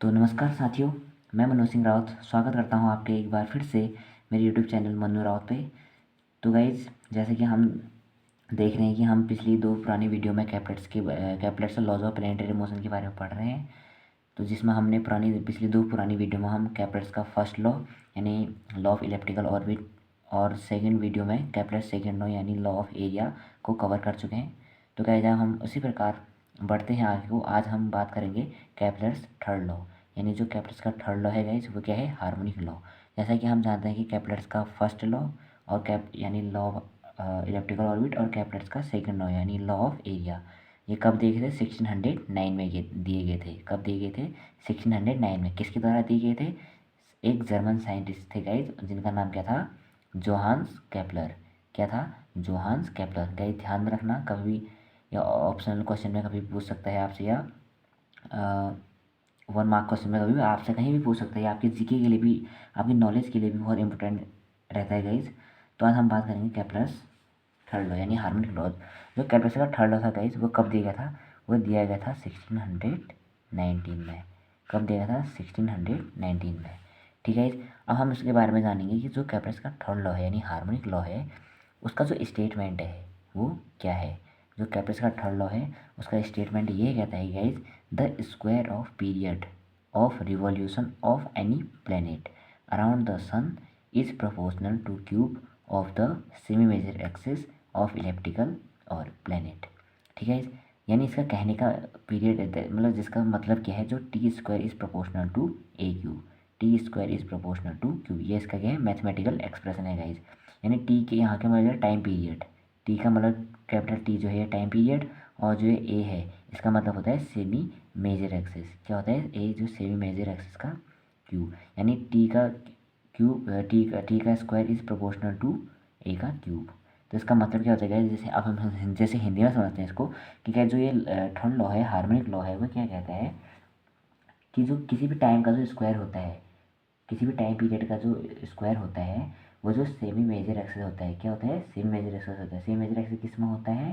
तो नमस्कार साथियों, मैं मनोज सिंह रावत स्वागत करता हूं आपके एक बार फिर से मेरे यूट्यूब चैनल मनु रावत पे। तो गाइज़, जैसे कि हम देख रहे हैं कि हम पिछली दो पुरानी वीडियो में कैपलेट्स और लॉज ऑफ प्लैनेटरी मोशन के बारे में पढ़ रहे हैं। तो जिसमें हमने पिछली दो पुरानी वीडियो में हम कैपलेट्स का फर्स्ट लॉ यानी लॉ ऑफ इलिप्टिकल ऑर्बिट और सेकेंड वीडियो में कैपलेट्स सेकेंड लॉ यानी लॉ ऑफ एरिया को कवर कर चुके हैं। तो गाइज़, हम उसी प्रकार बढ़ते हैं आगे को। आज हम बात करेंगे कैपलेट्स थर्ड लॉ, यानी जो कैपलेट्स का थर्ड लॉ है गाइस वो क्या है, हार्मोनिक लॉ। जैसा कि हम जानते हैं कि कैपलेट्स का फर्स्ट लॉ और कैप यानी लॉ ऑफ इलिप्टिकल ऑर्बिट और कैपलेट्स का सेकंड लॉ यानी लॉ ऑफ एरिया, ये कब दिए गए थे? 1609 में दिए गए थे। कब दिए गए थे? 1609 में। किसके द्वारा दिए गए थे? एक जर्मन साइंटिस्ट थे गाइज, जिनका नाम क्या था? Johannes Kepler. क्या था? Johannes Kepler. गाइज ध्यान में रखना, कभी भी या ऑप्शनल क्वेश्चन में कभी पूछ सकता है आपसे, या 1 मार्क क्वेश्चन में कभी भी आपसे कहीं भी पूछ सकता है। आपके जीके के लिए भी, आपकी नॉलेज के लिए भी बहुत इंपॉर्टेंट रहता है गाइज। तो आज हम बात करेंगे कैपलर्स थर्ड लॉ यानी हार्मोनिक लॉ। जो कैपलर्स का थर्ड लॉ था गाइज वो कब दिया गया था? वो दिया गया था 1619 में। कब दिया गया था? 1619 में। ठीक है गाइज, अब हम इसके बारे में जानेंगे कि जो कैपलर्स का थर्ड लॉ है यानी हार्मोनिक लॉ है, उसका जो स्टेटमेंट है वो क्या है। जो कैपलर्स का थर्ड लॉ है उसका स्टेटमेंट ये कहता है guys, the square of period of revolution of any planet around the sun is proportional to cube of the semi major axis of elliptical और प्लेनेट। ठीक है, यानी इसका कहने का पीरियड मतलब जिसका मतलब क्या है, जो T square is proportional to a cube, T square is proportional to cube, ये इसका क्या है, मैथमेटिकल एक्सप्रेशन है गाइज। यानी टी के यहाँ का मतलब टाइम पीरियड, टी का मतलब कैपिटल टी जो है टाइम पीरियड, और जो ए है इसका मतलब होता है सेमी मेजर एक्सिस। क्या होता है? ए जो सेमी मेजर एक्सिस का क्यूब, यानी टी का क्यूब, टी का स्क्वायर इज प्रोपोर्शनल टू ए का क्यूब। तो इसका मतलब क्या होता है? जैसे अब हम जैसे हिंदी में समझते हैं इसको कि क्या जो ये थर्ड लॉ है, हार्मोनिक लॉ है, वो क्या कहता है कि जो किसी भी टाइम का जो स्क्वायर होता है, किसी भी टाइम पीरियड का जो स्क्वायर होता है, वो जो सेमी मेजर एक्सिस होता है, क्या होता है? सेमी मेजर एक्सिस होता है। सेमी मेजर एक्सिस किस में होता है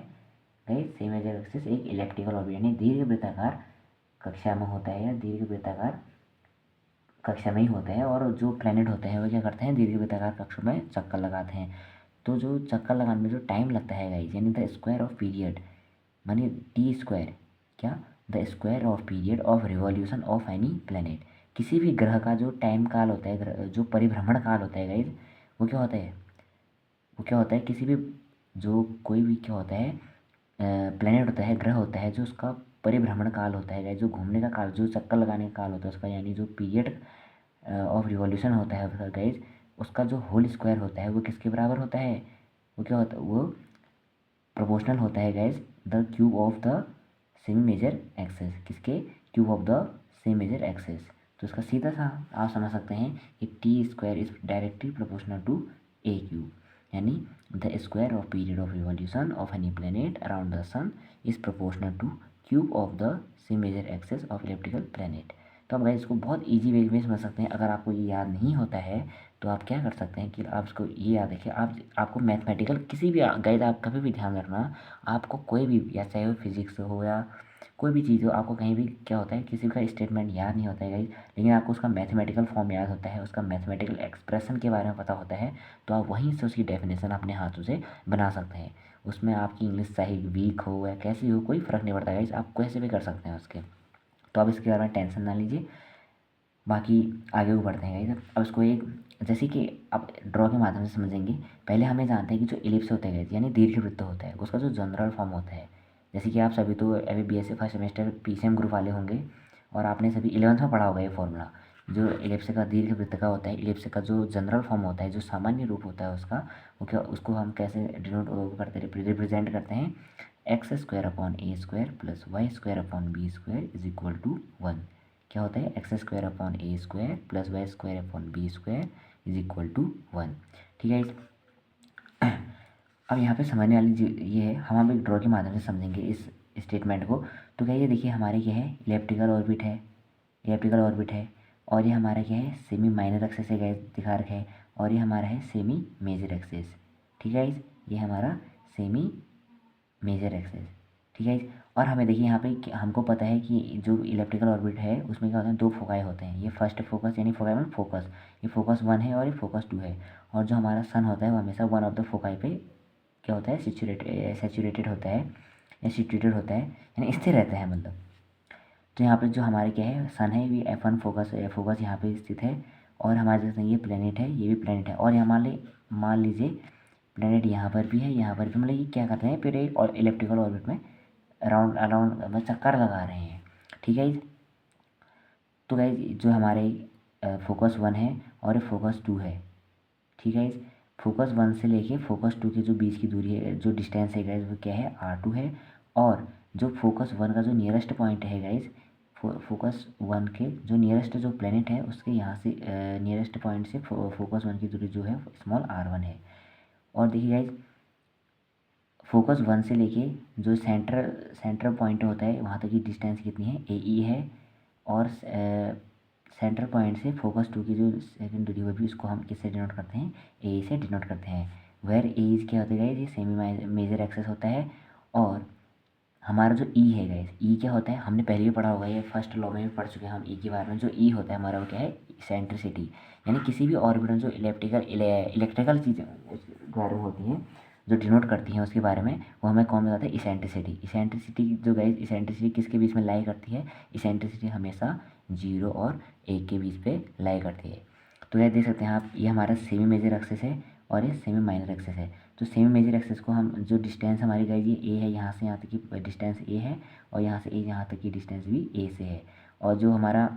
गाइस? सेमी मेजर एक्सिस एक इलिप्टिकल ऑर्बिट यानी दीर्घ वृत्ताकार कक्षा में होता है, या दीर्घ वृत्ताकार कक्षा में ही होता है। और जो प्लैनेट होते हैं वो क्या करते हैं? दीर्घ वृत्ताकार कक्षा में चक्कर लगाते हैं। तो जो चक्कर लगाने में जो टाइम लगता है गाइस, यानी द स्क्वायर ऑफ पीरियड मानी टी स्क्वायर, क्या? The square of period of revolution of any planet, किसी भी ग्रह का जो टाइम काल होता है, जो परिभ्रमण काल होता है गाइज, वो क्या होता है? वो क्या होता है? किसी भी जो कोई भी क्या होता है, प्लैनेट होता है, ग्रह होता है, जो उसका परिभ्रमण काल होता है गाइज, जो घूमने का काल, जो चक्कर लगाने का काल होता है उसका, यानी जो पीरियड ऑफ रिवॉल्यूशन होता है उसका गाइज, उसका जो होल स्क्वायर होता है वो किसके बराबर होता है? वो क्या होता है? वो प्रोपोर्शनल होता है guys the cube of the semi major axis. किसके? Cube of the semi major axis. तो इसका सीधा सा आप समझ सकते हैं कि T square is directly proportional to a cube, यानी the square of period of revolution of any planet around the sun is proportional to cube of the semi major axis of elliptical planet. तो आप guys इसको बहुत easy way में समझ सकते हैं। अगर आपको ये याद नहीं होता है तो आप क्या कर सकते हैं कि आप इसको ये याद रखिए, आपको मैथमेटिकल किसी भी गाइड, आप कभी भी ध्यान रखना, आपको कोई भी, या चाहे वो फिजिक्स हो या कोई भी चीज़ हो, आपको कहीं भी क्या होता है, किसी का स्टेटमेंट याद नहीं होता है गाइज, लेकिन आपको उसका मैथमेटिकल फॉर्म याद होता है, उसका मैथमेटिकल एक्सप्रेशन के बारे में पता होता है, तो आप वहीं से उसकी डेफिनेशन अपने हाथों से बना सकते हैं। उसमें आपकी इंग्लिश चाहे वीक हो या कैसी हो, कोई फ़र्क नहीं पड़ता गाइज, आप कैसे भी कर सकते हैं उसके। तो आप इसके बारे में टेंशन ना लीजिए। बाकी आगे को बढ़ते हैं गाइस। अब इसको एक, जैसे कि आप ड्रॉ के माध्यम से समझेंगे। पहले हमें जानते हैं कि जो इलिप्स होता है यानी दीर्घवृत्त होता है, उसका जो जनरल फॉर्म होता है, जैसे कि आप सभी तो अभी BSc first semester PCM group वाले होंगे और आपने सभी 11th में पढ़ा होगा ये फॉर्मूला। जो इलिप्स का दीर्घवृत्त का होता है, इलिप्स का जो जनरल फॉर्म होता है, जो सामान्य रूप होता है उसका, वो क्या, उसको हम कैसे डिनोट करते हैं, रिप्रेजेंट करते हैं? X square upon a square plus y square upon b square is equal to 1। क्या होता है? X square upon a square plus y square upon b square is equal to 1। ठीक है। अब यहाँ पे समझने वाली ये है, हम अब एक ड्रॉ के माध्यम से समझेंगे इस स्टेटमेंट को। तो क्या ये देखिए, हमारे क्या है, इलिप्टिकल ऑर्बिट है, इलिप्टिकल ऑर्बिट है, और ये हमारा क्या है, सेमी माइनर एक्सिस है गाइस, दिखा रखा है, और ये हमारा है सेमी मेजर एक्सिस। ठीक है गाइस, ये हमारा सेमी मेजर एक्सिस। ठीक है। और हमें देखिए यहाँ पे हमको पता है कि जो इलेप्टिकल ऑर्बिट है उसमें क्या होता है, दो फोकाई होते हैं। ये फर्स्ट फोकस यानी फोकाई मतलब फोकस, ये फोकस 1 है और ये फोकस 2 है। और जो हमारा सन होता है वो हमेशा वन ऑफ द फोकाई पे क्या होता है, सेचुरेटेड होता है या सिचुएटेड होता है, यानी स्थिर रहता है मतलब। तो यहाँ पे जो हमारे क्या है, सन है, ये F1 फोकस यहाँ पे स्थित है। और हमारे जैसे ये प्लेनेट है, ये भी प्लेनेट है। और यहाँ मान लीजिए प्लेनेट यहाँ पर भी है, यहाँ पर भी, मतलब ये क्या करते हैं फिर एक और इलेप्टिकल ऑर्बिट में अराउंड अराउंड मतलब चक्कर लगा रहे हैं। ठीक है। तो गाइज जो हमारे फोकस 1 है और फोकस 2 है। ठीक है। फोकस 1 से लेके फोकस 2 के जो बीच की दूरी है, जो डिस्टेंस है गाइज, वो क्या है, R2 है। और जो फोकस 1 का जो नियरेस्ट पॉइंट है गाइज, फोकस 1 के जो नियरेस्ट जो प्लेनेट है उसके यहाँ से नियरेस्ट पॉइंट से फोकस 1 की दूरी जो है स्मॉल r1 है। और देखिए गाइज फोकस 1 से लेके जो सेंटर पॉइंट होता है वहाँ तक की डिस्टेंस कितनी है, AE है। और सेंटर पॉइंट से फोकस 2 की जो सेकंड दूरी होगी उसको हम किससे डिनोट करते हैं, ए से डिनोट करते हैं। वेयर ए इज क्या होता है गाइस, ये सेमी मेजर एक्सेस होता है। और हमारा जो ई है गाइस, ई क्या होता है, हमने पहले भी पढ़ा होगा, ये फर्स्ट लॉ में भी पढ़ चुके हैं हम ई के बारे में। जो ई होता है हमारा वो क्या है, इसेंट्रिसिटी। यानी किसी भी ऑर्बिटल जो इलेक्ट्रिकल चीज़ें उस बारे में होती हैं जो डिनोट करती हैं उसके बारे में, वो हमें कौन बताता है, इसेंट्रिसिटी। इसेंट्रिसिटी जो गाइस, इसेंट्रिसिटी किसके बीच में लाई करती है, इसेंट्रिसिटी हमेशा 0 और 1 के बीच पे लाई करती है। तो ये देख सकते हैं आप, ये हमारा सेमी मेजर एक्सेस है और ये सेमी माइनर एक्सेस है। तो सेमी मेजर एक्सेस को हम जो डिस्टेंस हमारी गाइस, ये ए है, यहाँ से यहाँ तक की डिस्टेंस ए है, और यहाँ से ए यहाँ तक की डिस्टेंस भी ए से है। और जो हमारा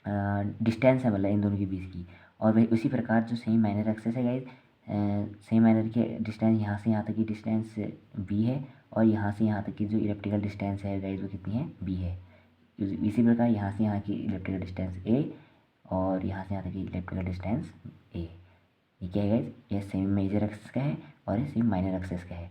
डिस्टेंस है मतलब इन दोनों के बीच की। और वही उसी प्रकार जो सेमी माइनर एक्सेस है गाइस, सेमी माइनर के डिस्टेंस यहाँ से यहाँ तक की डिस्टेंस बी है, और यहाँ से यहाँ तक की जो इलेक्ट्रिकल डिस्टेंस है गाइस वो कितनी है, बी है। इसी प्रकार यहाँ से यहाँ की इलेक्ट्रिकल डिस्टेंस ए, और यहाँ से यहाँ तक की इलेक्ट्रिकल डिस्टेंस ए। ये क्या है गाइस, ये सेमी मेजर एक्सेस का है और ये सेमी माइनर एक्सेस का है।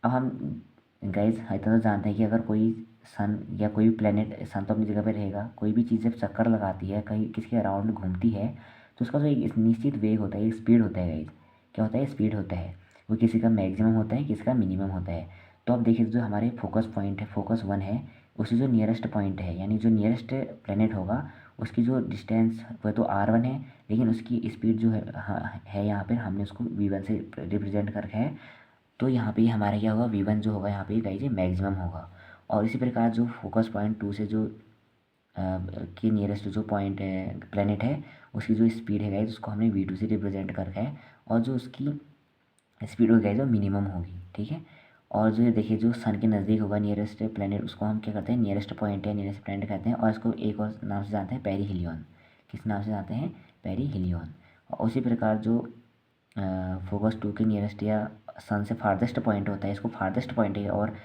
अब हम गाइस इतना तो जानते हैं कि अगर कोई सन या कोई भी प्लेनेट, सन तो अपनी जगह पे रहेगा, कोई भी चीज़ जब चक्कर लगाती है कहीं किसके अराउंड घूमती है, तो उसका जो एक निश्चित वेग होता है, एक स्पीड होता है गाइस, क्या होता है, स्पीड होता है। वो किसी का मैक्सिमम होता है, किसी का मिनिमम होता है। तो अब देखिए जो हमारे फोकस पॉइंट है, फोकस 1 है, उससे जो नियरेस्ट पॉइंट है यानी जो नियरेस्ट प्लेनेट होगा उसकी जो डिस्टेंस वह तो R1 है, लेकिन उसकी स्पीड जो है, हाँ, है यहाँ पर हमने उसको V1 से रिप्रेजेंट कर रखा है। तो यहाँ पे हमारा क्या होगा, V1 जो होगा यहाँ पे गाइस ये मैक्सिमम होगा। और इसी प्रकार जो फोकस पॉइंट 2 से जो के नियरेस्ट जो पॉइंट है, प्लेनेट है, उसकी जो स्पीड है गाइस उसको हमने V2 से रिप्रेजेंट कर रखा है। और जो उसकी स्पीड होगी गाइस वो मिनिमम होगी। ठीक है। और जो देखिए जो सन के नज़दीक होगा नियरेस्ट प्लेनेट, उसको हम क्या करते हैं, नियरेस्ट पॉइंट है, नियरेस्ट प्लेनेट कहते हैं। और इसको एक और नाम से जानते हैं, पेरीहिलियन। किस नाम से जानते हैं, पेरीहिलियन। और उसी प्रकार जो फोकस 2 के नियरेस्ट या सन से फारदेस्ट पॉइंट होता है, इसको फारदेस्ट पॉइंट है, और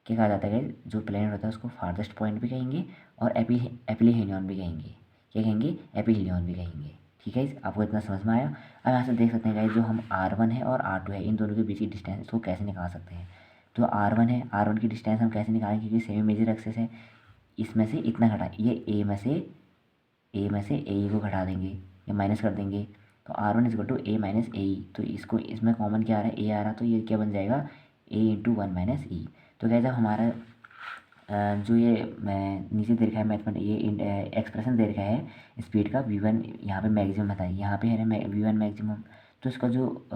क्या कहा जाता है जो प्लेनेट होता है उसको फारदेस्ट पॉइंट भी कहेंगे और एपिलियन भी कहेंगे। क्या कहेंगे, एपिलियन भी कहेंगे। ठीक है, आपको इतना समझ में आया। अब यहाँ से देख सकते हैं गाइस जो हम R1 है और R2 है, इन दोनों के बीच की डिस्टेंस इसको कैसे निकाल सकते हैं। तो R1 है, R1 की डिस्टेंस हम कैसे निकालें, क्योंकि सेमी मेजर एक्सेस है, इसमें से इतना घटा, ये ए में से ए को घटा देंगे या माइनस कर देंगे, तो R1 is equal to a minus a e. तो इसको इसमें कॉमन क्या आ रहा है, ए आ रहा, तो ये क्या बन जाएगा, ए इंटू 1 माइनस ई। तो क्या जब हमारा जो ये मैं नीचे दे रखा है मैथमेटिक, ये एक्सप्रेशन दे रखा है स्पीड का, V1 यहाँ पे मैक्सिमम बताइए, यहाँ पे है ना V1 मैक्सिमम। तो इसका जो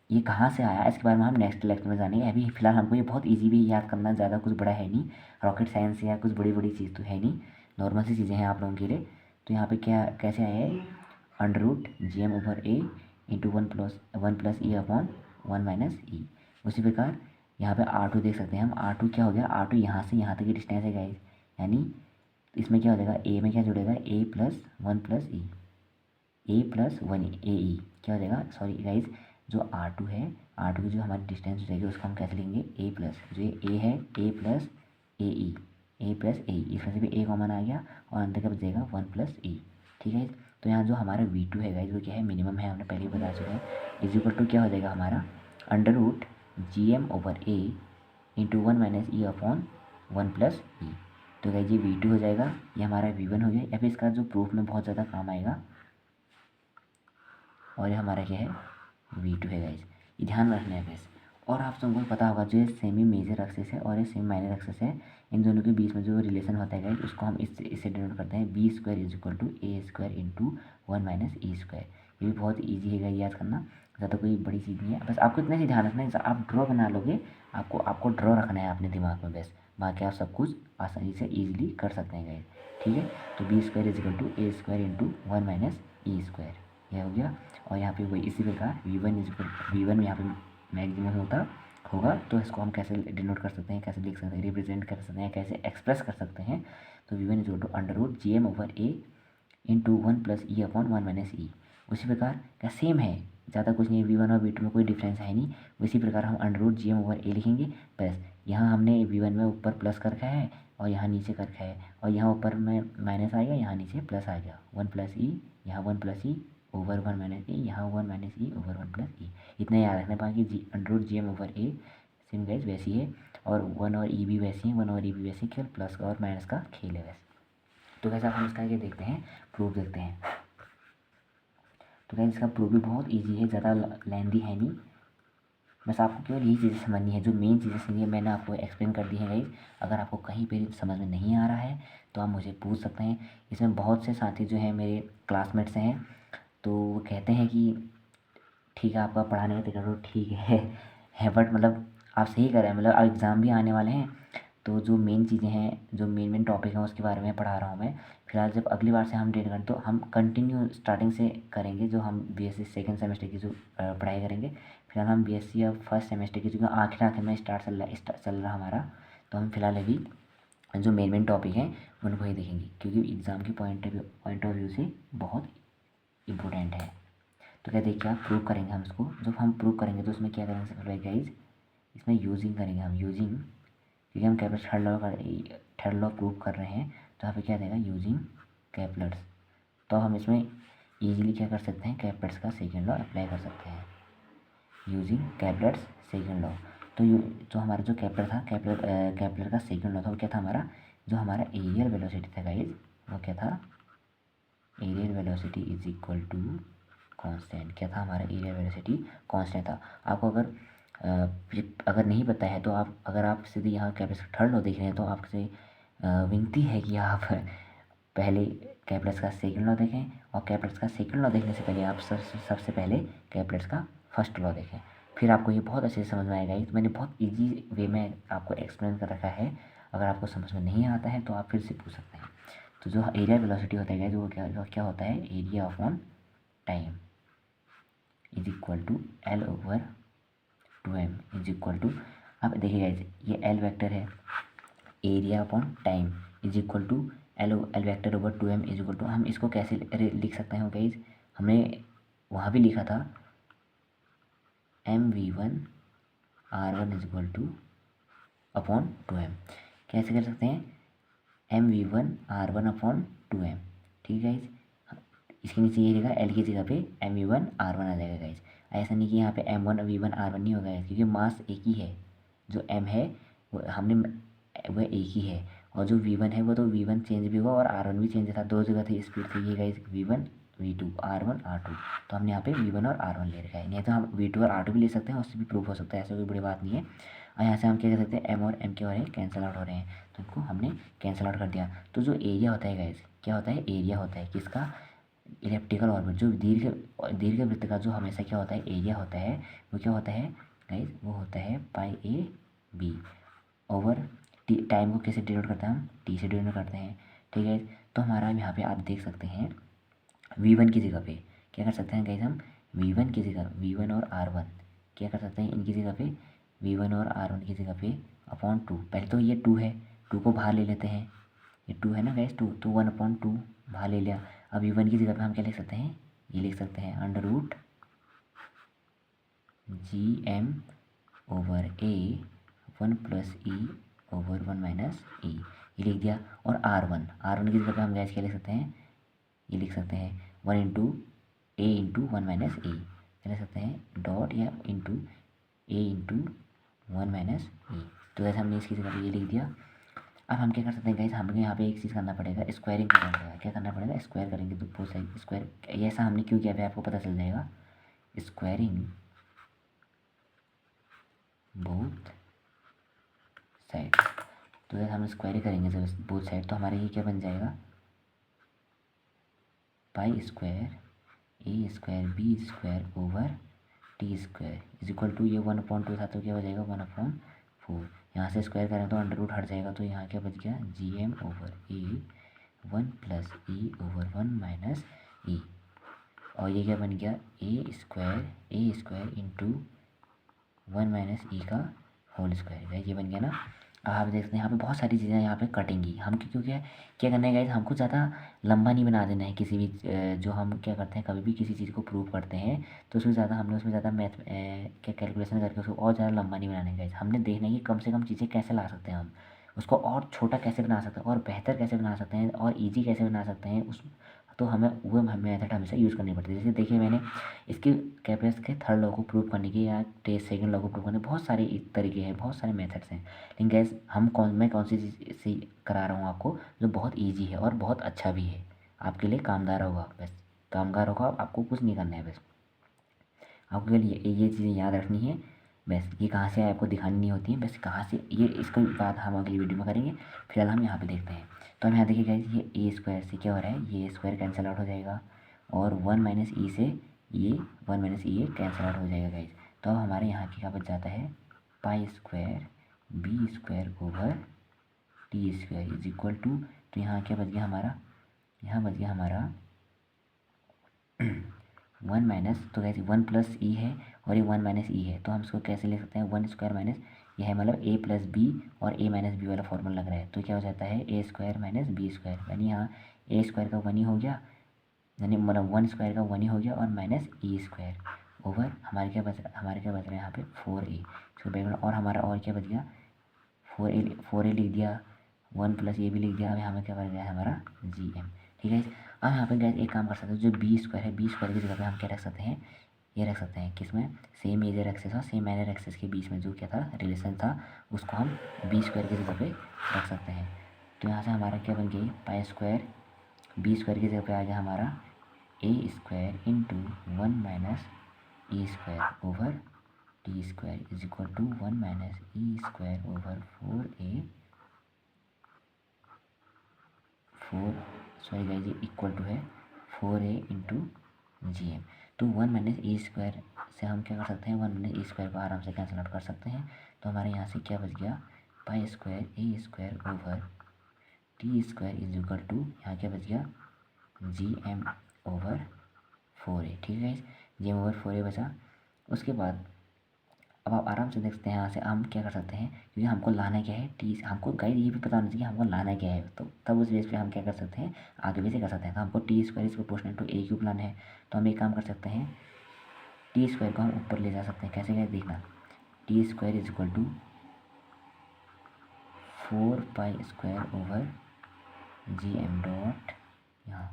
ये कहाँ से आया इसके बारे में हम नेक्स्ट लेक्चर में जानेंगे। अभी फिलहाल हमको ये बहुत इजी भी याद करना, ज़्यादा कुछ बड़ा है नहीं, रॉकेट साइंस या कुछ बड़ी बड़ी चीज़ तो है नहीं, नॉर्मल सी चीज़ें हैं आप लोगों के लिए। तो यहाँ पे क्या कैसे आया है, √GM/A into 1 plus E upon 1 minus e. उसी प्रकार यहाँ पे R2 देख सकते हैं हम, R2 क्या हो गया, R2 यहाँ से यहाँ तक की डिस्टेंस है गाइस, यानी इसमें क्या हो जाएगा, ए में क्या जुड़ेगा, A plus 1 plus E, A plus 1 ए ई, क्या हो जाएगा, सॉरी गाइस, जो R2 है, R2 की जो हमारी डिस्टेंस हो जाएगी उसको हम कैसे लिखेंगे, ए प्लस जो ये ए है, ए प्लस ए ई, ए प्लस ए ई, इसमें से भी ए कॉमन आ गया और अंदर का बचेगा 1 प्लस ई। ठीक है। तो यहाँ जो हमारा V2 है गाइस वो क्या है, मिनिमम है, हमने पहले ही बता चुके हैं, इज इक्वल टू क्या हो जाएगा हमारा, √GM/A into 1 minus e upon 1 plus e. तो गाइस ये V2 हो जाएगा, ये हमारा V1 हो गया, या फिर इसका जो प्रूफ में बहुत ज़्यादा काम आएगा, और ये हमारा क्या है, V2 है गाइस, ये ध्यान रखना है बस। और आप सबको पता होगा जो ये सेमी मेजर एक्सिस है और ये सेमी माइनर एक्सिस है, इन दोनों के बीच में जो रिलेशन होता है गाइस उसको हम इससे डिनोट करते हैं b square is equal to a square into one minus e square. ये भी बहुत ईजी है गाइस याद करना, ज़्यादा कोई बड़ी चीज़ नहीं है, बस आपको इतना ही ध्यान रखना है आप ड्रॉ बना लोगे, आपको ड्रॉ रखना है अपने दिमाग में बस, बाकी आप सब कुछ आसानी से ईजिली कर सकते हैं गाइस। ठीक है, तो b square is equal to a square into one minus e square, यह हो गया। और यहाँ पे वही इसी प्रकार v one is equal v one यहाँ पे मैक्सिमम होगा, तो इसको हम कैसे डिनोट कर सकते हैं, कैसे लिख सकते हैं, रिप्रेजेंट कर सकते हैं, कैसे एक्सप्रेस कर सकते हैं। तो v one is equal to under root G M over a into one plus e upon one minus e. उसी प्रकार क्या सेम है, ज़्यादा कुछ नहीं, वी वन और वी टू में कोई डिफरेंस है नहीं। उसी प्रकार हम under root G M over a लिखेंगे, प्लस यहाँ हमने वी वन में ऊपर प्लस कर रखा है और यहाँ नीचे कर रखा है, और यहाँ ऊपर में माइनस आएगा, यहाँ नीचे प्लस आ गया, वन प्लस ई, यहाँ one plus e over one minus e, यहाँ one minus e over one plus e. इतना याद रखना, बाकी G under root G M over a same guys वैसी है, और वन और ई भी वैसी है, वन और ई भी वैसी, केवल प्लस और माइनस का खेल है वैसे। तो कैसे हम इसका ये देखते हैं, प्रूफ देखते हैं। तो गाइस इसका प्रूफ भी बहुत इजी है, ज़्यादा लेंदी है नहीं, बस आपको केवल यही चीज़ें समझनी है, जो मेन चीज़ें समझनी मैंने आपको एक्सप्लेन कर दी है गाइस। अगर आपको कहीं पे समझ में नहीं आ रहा है तो आप मुझे पूछ सकते हैं। इसमें बहुत से साथी जो हैं मेरे क्लासमेट्स हैं, तो वो कहते हैं कि ठीक है आपका पढ़ाने का तरीका तो ठीक है बट मतलब आप सही कर रहे हैं, मतलब एग्ज़ाम भी आने वाले हैं, तो जो मेन चीज़ें हैं, जो मेन टॉपिक हैं उसके बारे में पढ़ा रहा हूँ मैं। फिलहाल जब अगली बार से हम डेट करें तो हम कंटिन्यू स्टार्टिंग से करेंगे, जो हम बीएससी सेकंड सेमेस्टर की जो पढ़ाई करेंगे। फिलहाल हम बीएससी या फर्स्ट सेमेस्टर की जो आखिर में चल रहा हमारा, तो हम फिलहाल अभी जो मेन टॉपिक हैं उनको ही देखेंगे, क्योंकि एग्ज़ाम के पॉइंट ऑफ व्यू से बहुत इम्पोर्टेंट है। तो क्या देखिए आप प्रूव करेंगे हम इसको, जब हम प्रूव करेंगे तो उसमें क्या करेंगे सबसे पहले गाइज, इसमें यूजिंग करेंगे हम, यूजिंग, क्योंकि हम कैपलर्स थर्ड लॉ प्रूव कर रहे हैं, तो यहाँ पे क्या देगा यूजिंग कैपलर्स। तो हम इसमें इजीली क्या कर सकते हैं, कैपलर्स का सेकेंड लॉ अप्लाई कर सकते हैं, यूजिंग कैपलर्स सेकेंड लॉ। तो हमारा जो कैपलर था, कैपलर का सेकेंड लॉ था, वो क्या था हमारा, जो हमारा एरियल वेलोसिटी था गाइज, वो क्या था, areal velocity is equal to constant. क्या था हमारा, एरिया वेलोसिटी कांस्टेंट था। आपको अगर नहीं पता है तो अगर आप सीधे यहाँ कैपलस थर्ड लॉ देख रहे हैं तो आपसे विनती है कि आप पहले कैपलस का सेकंड लॉ देखें, और कैपलस का सेकंड लॉ देखने से पहले आप सबसे पहले कैपलस का फर्स्ट लॉ देखें, फिर आपको ये बहुत अच्छे से समझ में आएगा। तो मैंने बहुत ईजी वे में आपको एक्सप्लेन कर रखा है, अगर आपको समझ में नहीं आता है तो आप फिर से पूछ सकते हैं। तो जो एरिया वेलोसिटी होता है जो क्या होता है, area upon time is equal to L over two m is equal to, अब देखिएगा ये एल वेक्टर है, area upon time is equal to L vector over two m is equal to, हम इसको कैसे लिख सकते हैं गाइज, हमने वहाँ भी लिखा था m v one r one is equal to upon two m, कैसे कर सकते हैं, m v one r one upon two m. ठीक है गाइज, इसके नीचे ये रहेगा एल की जगह पे m v one r one आ जाएगा गाइज। ऐसा नहीं कि यहाँ पे m one v one r one नहीं होगा, क्योंकि मास एक ही है, जो एम है वह एक ही है, और जो वी वन है वो तो वी वन चेंज भी हुआ और आर वन भी चेंज था, दो जगह थी स्पीड थी ये guys, v one v two, r one r two, तो हमने यहाँ पे वी वन और आर वन ले रखा है, नहीं तो हम वी टू और आर टू भी ले सकते हैं, उससे भी प्रूफ हो सकता है, ऐसा कोई बड़ी बात नहीं है। और यहाँ से हम क्या कर सकते हैं, एम और एम क्या हो रहे हैं, कैंसिल आउट हो रहे हैं, तो इनको हमने कैंसिल आउट कर दिया। तो जो एरिया होता है गाइज, क्या होता है, एरिया होता है किसका, इलेप्टिकल ऑर्बिट, जो दीर्घ वृत्त का जो हमेशा क्या होता है, एरिया होता है, वो क्या होता है गाइज, वो होता है pi a b over T. Time को कैसे डिनोट करते हैं, हम टी से डिनोट करते हैं। ठीक है, तो हमारा यहाँ पे आप देख सकते हैं वी वन की जगह पे क्या कर सकते हैं गाइज, हम वी वन की जगह वी वन और आर वन क्या कर सकते हैं, इनकी जगह पे वी वन और आर वन की जगह पे अपॉन टू, पहले तो ये टू है, टू को बाहर ले लेते हैं, ये टू है ना गैस, टू तो वन अपॉन टू बाहर ले लिया। अब वी वन की जगह पे हम क्या लिख सकते हैं, ये लिख सकते हैं under root G M over a one plus e over one minus e, ये लिख दिया। और आर वन की जगह पे हम गैस क्या लिख सकते हैं, ये लिख सकते हैं वन इंटू ए इंटू वन माइनस ए, क्या लिख सकते हैं डॉट या इंटू ए इंटू वन माइनस ई। तो जैसे हमने इसकी जगह पे ये लिख दिया। अब हम क्या कर सकते हैं गाइस, हमें यहाँ पे एक चीज़ करना पड़ेगा, स्क्वायरिंग करना पड़ेगा। क्या करना पड़ेगा, स्क्वायर करेंगे तो बोथ साइड स्क्वायर, ऐसा हमने क्यों किया है आपको पता चल जाएगा। Squaring both side. तो जैसे हम स्क्वायर करेंगे जब बोथ साइड, तो हमारे ये क्या बन जाएगा, pi square a square b square over T square is equal to, ये 1/2 था तो क्या हो जाएगा 1/4। यहाँ से स्क्वायर करें तो अंडर रूट हट जाएगा, तो यहाँ क्या बच गया GM ओवर ए 1 प्लस ई ओवर 1 माइनस ई। और ये क्या बन गया ए स्क्वायर इंटू 1 माइनस ई का होल स्क्वायर। ये बन गया ना। अब आप देखते हैं यहाँ पे बहुत सारी चीज़ें यहाँ पे कटेंगी हम, क्योंकि क्या करना है गाइस, हमको ज़्यादा लंबा नहीं बना देना है किसी भी जो हम क्या करते हैं कभी भी किसी चीज़ को प्रूव करते हैं तो उसमें ज़्यादा हमने उसमें ज़्यादा मैथ क्या कैलकुलेशन करके उसको और ज़्यादा लंबा नहीं बनाना है गाइस। हमने देखना है कि कम से कम चीज़ें कैसे ला सकते हैं, हम उसको और छोटा कैसे बना सकते हैं और बेहतर कैसे बना सकते हैं और ईजी कैसे बना सकते हैं उस, तो हमें वो मेथड हमेशा यूज़ करनी पड़ती है। जैसे देखिए मैंने इसके कैपलेस के थर्ड लॉ को प्रूव करने के या सेकंड लॉ को प्रूव करने बहुत सारे तरीके हैं, बहुत सारे मेथड्स हैं। लेकिन गैस मैं कौन सी चीज़ से करा रहा हूँ आपको जो बहुत ईजी है और बहुत अच्छा भी है, आपके लिए कामदार होगा, बस कामगार होगा, आपको कुछ नहीं करना है, बस आपको केवल ये चीज़ें याद रखनी है। बस ये कहाँ से आपको दिखानी नहीं होती है, बस कहाँ से ये, इसको बात हम अगली वीडियो में करेंगे। फिलहाल हम यहाँ पे देखते हैं। तो हम यहाँ देखिए गाइस, ये ए स्क्वायर से क्या हो रहा है, ये स्क्वायर कैंसिल आउट हो जाएगा और 1 माइनस ई से ये 1 माइनस ई कैंसिल आउट हो जाएगा गाइस। तो अब हमारे यहाँ क्या बच जाता है, pi square b square over T square is equal to, तो यहाँ क्या बच गया हमारा, यहाँ बच गया हमारा 1 माइनस, तो कैसे 1 प्लस ई है और ये 1 माइनस ई है, तो हम इसको कैसे लिख सकते हैं 1 स्क्वायर माइनस, ये है मतलब ए प्लस बी और ए माइनस बी वाला फॉर्मूला लग रहा है, तो क्या हो जाता है ए स्क्वायर माइनस बी स्क्वायर, यानी यहाँ ए स्क्वायर का 1 ही हो गया, यानी मतलब 1 स्क्वायर का 1 ही हो गया और माइनस ई स्क्वायर ओवर हमारे क्या बच रहा है यहाँ पे 4a, इसको बैकग्राउंड और हमारा और क्या बच गया 4a लिख दिया, 1 प्लस ये भी लिख दिया। अब यहाँ पे क्या बच गया हमारा GM। ठीक है, अब यहाँ पे गैस एक काम कर सकते हैं, जो बी स्क्वायर है, बी स्क्वायर की जगह पे हम क्या रख सकते हैं, ये रख सकते हैं किसमें, सेम मेजर एक्सेस और सेम माइनर एक्सेस के बीच में जो क्या था रिलेशन था, उसको हम बी स्क्वायर की जगह पे रख सकते हैं। तो यहाँ से हमारा क्या बन गई, पाई स्क्वायर बी स्क्वायर की जगह पे आ गया हमारा a square into 1 minus e square over T square is equal to 1 minus e square over 4 guys, ये इक्वल टू है 4a इंटू GM। तो 1 माइनस ई स्क्वायर से हम क्या कर सकते हैं, 1 माइनस ई स्क्वायर को आराम से कैंसिल आउट कर सकते हैं। तो हमारे यहाँ से क्या बच गया, pi square a square over T square is equal to, यहाँ क्या बच गया GM ओवर 4a। ठीक है, GM ओवर 4a बचा। उसके बाद अब आप आराम से देख सकते हैं, यहाँ से हम क्या कर सकते हैं, क्योंकि हमको लाना क्या है टी, हमको गाइड ये भी पता होना चाहिए हमको लाना क्या है, तो तब उस बेस पे हम क्या कर सकते हैं, आगे भी से कर सकते हैं। तो हमको T square is proportional to a cube लाना है, तो हम एक काम कर सकते हैं, टी स्क्वायर को हम ऊपर ले जा सकते हैं। कैसे क्या देखना, T square is equal to 4 pi square over GM dot यहाँ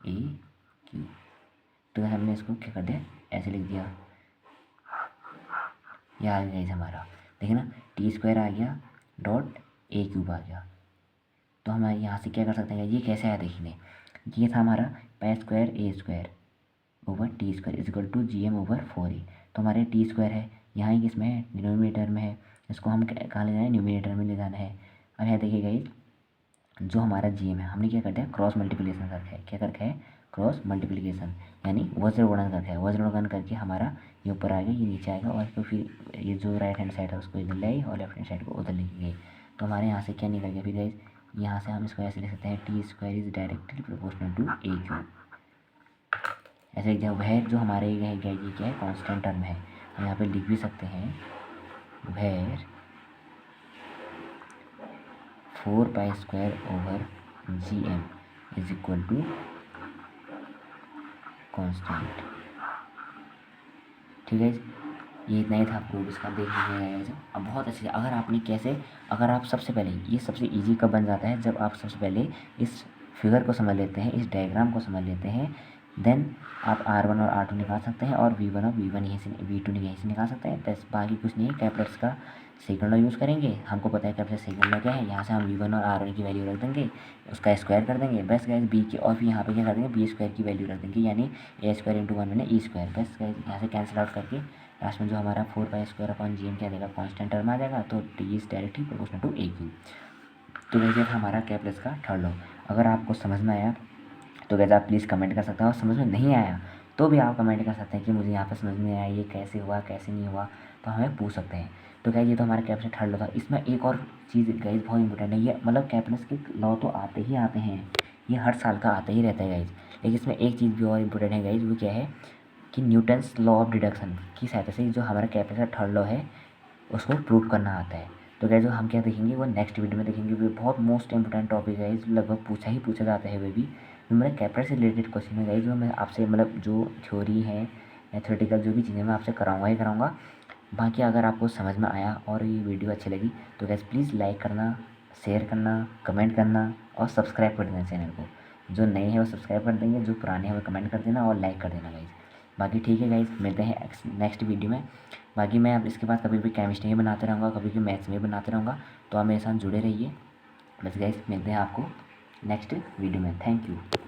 ए क्यूब। तो हमने इसको क्या कर दिया, ऐसे लिख दिया, यह आ गया हमारा, देखिए ना टी स्क्वायर आ गया डॉट ए क्यूब आ गया। तो हम यहाँ से क्या कर सकते हैं, ये कैसे आया देखने, ये था हमारा pi square a square over T square is equal to GM over 4a। तो हमारे टी स्क्वायर है यहाँ ही किसमें है, डिनोमिनेटर में है, इसको हम कहाँ ले जाना है, न्यूमिनेटर में ले जाना है। अब यहाँ देखिएगा ये जो हमारा GM है, हमने क्या कर दिया क्रॉस मल्टीप्लिकेशन कर रखा है, क्या कर रखा है क्रॉस मल्टीप्लिकेशन, यानी वज्र गुणन कर रखा है, वज्र गुणन करके हमारा ये ऊपर आएगा ये नीचे आएगा, और इसको फिर ये जो राइट हैंड साइड है उसको इधर ले आई और लेफ्ट हैंड साइड को उधर लेके गई। तो हमारे यहाँ से क्या निकल गया फिर गाइस, यहाँ से हम इसको ऐसे लिख सकते हैं, T square is directly proportional to a cube. ऐसे वह जो हमारे ये क्या है कांस्टेंट टर्म है, हम यहाँ पे लिख भी सकते हैं वह 4 pi square over GM is equal to constant. ठीक है, ये इतना ही था प्रूफ इसका, देख लीजिएगा। अब बहुत अच्छे, अगर आपने कैसे, अगर आप सबसे पहले, ये सबसे इजी कब बन जाता है, जब आप सबसे पहले इस फिगर को समझ लेते हैं, इस डायग्राम को समझ लेते हैं, देन आप R1 और R2 निकाल सकते हैं और V1 और V1 यहीं से V2 यहीं से निकाल सकते हैं। बस बाकी कुछ नहीं है, कैपलेट्स का सेकंड लॉ यूज़ करेंगे, हमको पता है कैपलेट सेकंड लॉ क्या है, यहाँ से हम V1 और R1 की वैल्यू रख देंगे, उसका स्क्वायर कर देंगे, बस गैस बी की, और फिर यहाँ पे क्या कर देंगे बी स्क्वायर की वैल्यू रख देंगे, यानी ए स्क्वायर इंटू 1 मैंने ई स्क्वायर, बस गैस यहाँ से कैंसिल आउट करके लास्ट में जो हमारा 4 pi square upon G M क्या देगा, कॉन्स्टेंट टर्म आ जाएगा, तो T is directly proportional to a cube. तो वैसे हमारा कैपलेस का थर्ड लॉ। अगर आपको समझ में आया तो वैसे आप प्लीज़ कमेंट कर सकते हैं, और समझ में नहीं आया तो भी आप कमेंट कर सकते हैं कि मुझे यहाँ पर समझ में आया, ये कैसे हुआ कैसे नहीं हुआ, तो हमें पूछ सकते हैं। तो गाइस ये तो हमारा कैपलेस थर्ड लॉ था। इसमें एक और चीज़ गाइस बहुत इंपॉर्टेंट है, ये मतलब कैपलेस के लॉ तो आते ही आते हैं, ये हर साल का आता ही रहता है गाइस, लेकिन इसमें एक चीज़ भी और इम्पोर्टेंट है गाइस, वो क्या है कि न्यूटन्स लॉ ऑफ डिडक्शन की सहायता से जो हमारा कैपलेस का थर्ड लॉ है उसको प्रूव करना आता है। तो गाइस जो हम क्या देखेंगे वो नेक्स्ट वीडियो में देखेंगे। वो बहुत मोस्ट इंपोर्टेंट टॉपिक है, लगभग पूछा ही पूछा जाता है। वे भी जो मेरा कैपलेस से रिलेटेड क्वेश्चन है गाइस, जो मैं आपसे मतलब जो थ्योरी है या थ्योरेटिकल जो भी चीज़ें मैं आपसे कराऊंगा ही कराऊंगा। बाकी अगर आपको समझ में आया और ये वीडियो अच्छी लगी तो गाइस प्लीज़ लाइक करना, शेयर करना, कमेंट करना और सब्सक्राइब कर देना चैनल को। जो नए हैं वो सब्सक्राइब कर देंगे, जो पुराने हैं वो कमेंट कर देना और लाइक कर देना गाइस। बाकी ठीक है गाइस, मिलते हैं नेक्स्ट वीडियो में। बाकी मैं अब इसके बाद कभी भी केमिस्ट्री में बनाते रहूँगा, कभी भी मैथ्स में बनाते रहूँगा, तो आप मेरे साथ जुड़े रहिए। बस गाइस मिलते हैं आपको नेक्स्ट वीडियो में। Thank you.